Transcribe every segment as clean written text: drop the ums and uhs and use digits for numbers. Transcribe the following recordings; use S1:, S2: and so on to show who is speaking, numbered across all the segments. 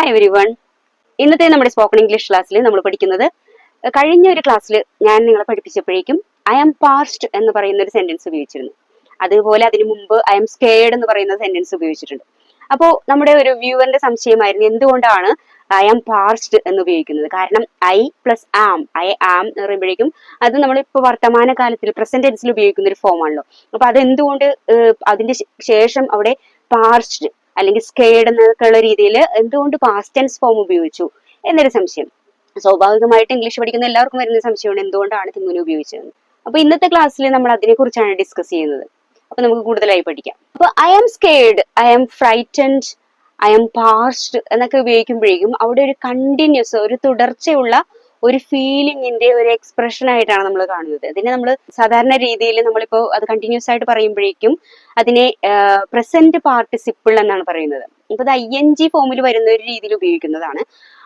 S1: Hi everyone. ഇന്നത്തെ നമ്മുടെ spoken English ക്ലാസ്സിൽ നമ്മൾ പഠിക്കുന്നത് കഴിഞ്ഞ ഒരു ക്ലാസ്സിൽ ഞാൻ നിങ്ങളെ പഠിപ്പിച്ചപ്പോഴേക്കും ഐ ആം പാസ്റ്റ് എന്ന് പറയുന്ന ഒരു സെന്റൻസ് ഉപയോഗിച്ചിരുന്നു. അതുപോലെ അതിനു മുമ്പ് ഐ ആം സ്കേർഡ് എന്ന് പറയുന്ന സെന്റൻസ് ഉപയോഗിച്ചിട്ടുണ്ട്. അപ്പോൾ നമ്മുടെ ഒരു വ്യൂവറിന്റെ സംശയമായിരുന്നു എന്തുകൊണ്ടാണ് ഐ ആം പാസ്റ്റ് എന്ന് ഉപയോഗിക്കുന്നത്. കാരണം ഐ പ്ലസ് ആം എന്ന് പറയുമ്പോഴേക്കും അത് നമ്മളിപ്പോൾ വർത്തമാന കാലത്തിൽ പ്രസന്റ് ടെൻസിൽ ഉപയോഗിക്കുന്ന ഒരു ഫോം ആണല്ലോ. അപ്പൊ അതെന്തുകൊണ്ട് അതിന്റെ ശേഷം അവിടെ പാസ്റ്റ് അല്ലെങ്കിൽ സ്കേർഡ് എന്നൊക്കെയുള്ള രീതിയിൽ എന്തുകൊണ്ട് പാസ്റ്റ് ടെൻസ് ഫോം ഉപയോഗിച്ചു എന്നൊരു സംശയം. സ്വാഭാവികമായിട്ട് ഇംഗ്ലീഷ് പഠിക്കുന്ന എല്ലാവർക്കും വരുന്ന സംശയമാണ് എന്തുകൊണ്ടാണ് ഇങ്ങനെ ഉപയോഗിച്ചത്. അപ്പൊ ഇന്നത്തെ ക്ലാസ്സിൽ നമ്മൾ അതിനെ കുറിച്ചാണ് ഡിസ്കസ് ചെയ്യുന്നത്. അപ്പൊ നമുക്ക് കൂടുതലായി പഠിക്കാം. അപ്പൊ I am scared, I am frightened, I am past എന്നൊക്കെ ഉപയോഗിക്കുമ്പോഴേക്കും അവിടെ ഒരു കണ്ടിന്യൂസ്, ഒരു തുടർച്ചയുള്ള ഒരു ഫീലിംഗിന്റെ ഒരു എക്സ്പ്രഷൻ ആയിട്ടാണ് നമ്മൾ കാണുന്നത്. അതിനെ നമ്മൾ സാധാരണ രീതിയിൽ നമ്മളിപ്പോ അത് കണ്ടിന്യൂസ് ആയിട്ട് പറയുമ്പോഴേക്കും അതിനെ പ്രസന്റ് പാർട്ടിസിപ്പിൾ എന്നാണ് പറയുന്നത്. ഇപ്പൊ അത് ING ഫോമിൽ വരുന്ന ഒരു രീതിയിൽ ഉപയോഗിക്കുന്നതാണ്.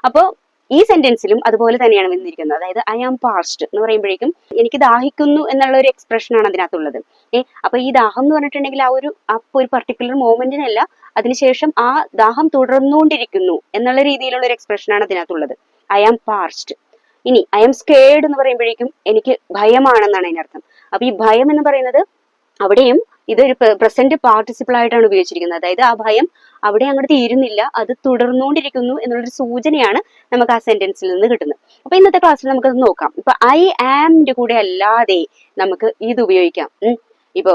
S1: അപ്പോൾ ഈ സെന്റൻസിലും അതുപോലെ തന്നെയാണ് വന്നിരിക്കുന്നത്. അതായത് ഐ ആം പാസ്റ്റ് എന്ന് പറയുമ്പോഴേക്കും എനിക്ക് ദാഹിക്കുന്നു എന്നുള്ള ഒരു എക്സ്പ്രഷൻ ആണ് അതിനകത്തുള്ളത്. അപ്പൊ ഈ ദാഹം എന്ന് പറഞ്ഞിട്ടുണ്ടെങ്കിൽ ആ ഒരു പർട്ടിക്കുലർ മോമെന്റിനല്ല, അതിനുശേഷം ആ ദാഹം തുടർന്നുകൊണ്ടിരിക്കുന്നു എന്നുള്ള രീതിയിലുള്ള ഒരു എക്സ്പ്രഷൻ ആണ് അതിനകത്തുള്ളത്. I am past. ഇനി ഐ ആം സ്കേർഡ് എന്ന് പറയുമ്പോഴേക്കും എനിക്ക് ഭയമാണെന്നാണ് അതിനർത്ഥം. അപ്പൊ ഈ ഭയം എന്ന് പറയുന്നത് അവിടെയും ഇതൊരു പ്രസന്റ് പാർട്ടിസിപ്പിൾ ആയിട്ടാണ് ഉപയോഗിച്ചിരിക്കുന്നത്. അതായത് ആ ഭയം അവിടെ അങ്ങോട്ട് തീരുന്നില്ല, അത് തുടർന്നുകൊണ്ടിരിക്കുന്നു എന്നുള്ളൊരു സൂചനയാണ് നമുക്ക് ആ സെന്റൻസിൽ നിന്ന് കിട്ടുന്നത്. അപ്പൊ ഇന്നത്തെ ക്ലാസ്സിൽ നമുക്കത് നോക്കാം. ഇപ്പൊ ഐ ആമിന്റെ കൂടെ അല്ലാതെ നമുക്ക് ഇത് ഉപയോഗിക്കാം. ഇപ്പോ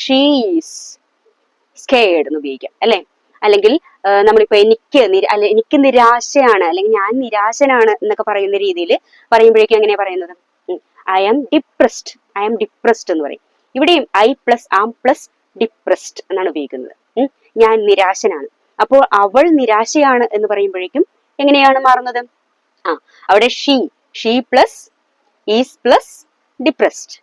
S1: ഷീ ഈസ് സ്കേർഡ് എന്ന് ഉപയോഗിക്കാം അല്ലെ. അല്ലെങ്കിൽ നമ്മളിപ്പോ എനിക്ക് നിരാശയാണ്, അല്ലെങ്കിൽ ഞാൻ നിരാശനാണ് എന്നൊക്കെ പറയുന്ന രീതിയിൽ പറയുമ്പോഴേക്കും എങ്ങനെയാ പറയുന്നത്? I am depressed, I am depressed എന്ന് പറയും. ഇവിടെയും I plus am plus depressed എന്നാണ് ഉപയോഗിക്കുന്നത്. ഞാൻ നിരാശനാണ്. അപ്പോൾ അവൾ നിരാശയാണ് എന്ന് പറയുമ്പോഴേക്കും എങ്ങനെയാണ് മാറുന്നത്? അവിടെ she plus is plus depressed.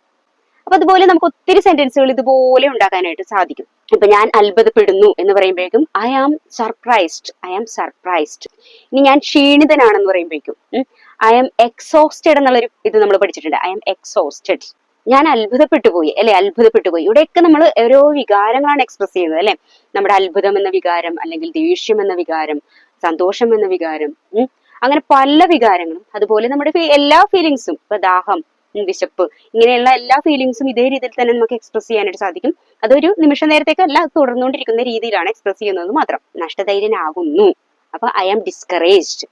S1: അപ്പൊ അതുപോലെ നമുക്ക് ഒത്തിരി സെന്റൻസുകൾ ഇതുപോലെ ഉണ്ടാക്കാനായിട്ട് സാധിക്കും. ഇപ്പൊ ഞാൻ അത്ഭുതപ്പെടുന്നു എന്ന് പറയുമ്പോഴേക്കും I am surprised, I am surprised. ഇനി ഞാൻ ക്ഷീണിതനാണെന്ന് പറയുമ്പോഴേക്കും ഐ ആം എക്സോസ്റ്റഡ് എന്നുള്ളൊരു ഇത് നമ്മൾ പഠിച്ചിട്ടുണ്ട്. I am exhausted. ഞാൻ അത്ഭുതപ്പെട്ടു പോയി അല്ലെ, അത്ഭുതപ്പെട്ടു പോയി. ഇവിടെയൊക്കെ നമ്മൾ ഓരോ വികാരങ്ങളാണ് എക്സ്പ്രസ് ചെയ്യുന്നത് അല്ലെ. നമ്മുടെ അത്ഭുതം എന്ന വികാരം, അല്ലെങ്കിൽ ദേഷ്യം എന്ന വികാരം, സന്തോഷം എന്ന വികാരം, അങ്ങനെ പല വികാരങ്ങളും. അതുപോലെ നമ്മുടെ എല്ലാ ഫീലിങ്സും, ഇപ്പൊ ദാഹം, വിശപ്പ്, ഇങ്ങനെയുള്ള എല്ലാ ഫീലിങ്സും ഇതേ രീതിയിൽ തന്നെ നമുക്ക് എക്സ്പ്രസ് ചെയ്യാനായിട്ട് സാധിക്കും. അതൊരു നിമിഷ നേരത്തേക്കല്ല, തുടർന്നുകൊണ്ടിരിക്കുന്ന രീതിയിലാണ് എക്സ്പ്രസ് ചെയ്യുന്നത് മാത്രം. നഷ്ടധൈര്യനാകുന്നു, അപ്പൊ ഐ ആം ഡിസ്കറേജ്ഡ്.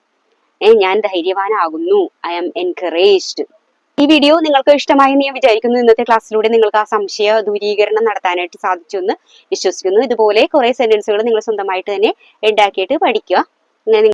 S1: ഞാൻ ധൈര്യവാനാകുന്നു, ഐ ആം എൻകറേജ്ഡ്. ഈ വീഡിയോ നിങ്ങൾക്ക് ഇഷ്ടമായി ഞാൻ വിചാരിക്കുന്നു. ഇന്നത്തെ ക്ലാസ്സിലൂടെ നിങ്ങൾക്ക് ആ സംശയ ദൂരീകരണം നടത്താനായിട്ട് സാധിച്ചു എന്ന് വിശ്വസിക്കുന്നു. ഇതുപോലെ കുറെ സെന്റൻസുകൾ നിങ്ങൾ സ്വന്തമായിട്ട് തന്നെ ഉണ്ടാക്കിയിട്ട് പഠിക്കുക.